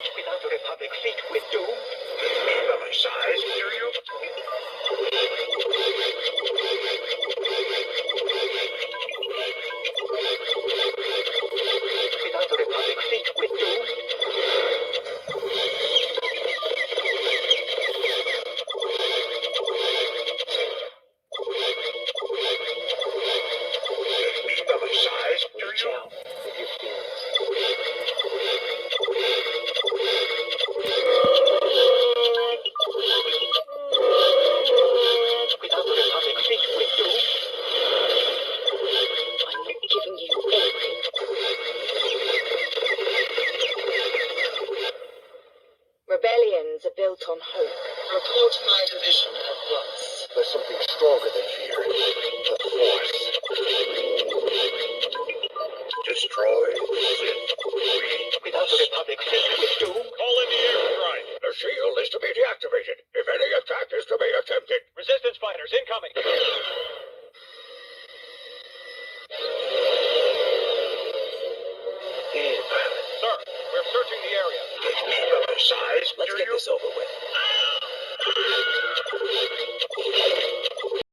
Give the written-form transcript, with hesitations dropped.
Without the Republic fleet with doom? My size, do you? Without the Republic fleet with doom? My size, do you? Reach out with your feelings. Without the Republic fleet with doom? I'm not giving you anything. Rebellions are built on hope. Report my division at once. There's something stronger than fear. The Force. Destroy Sith. Without the Republic fleet with doom? Call in the airstrike. The shield is to be deactivated if any attack is to be attempted. Resistance fighters incoming. Hey, pilot. Sir, we're searching the area. Size, Let's do get you? this over with.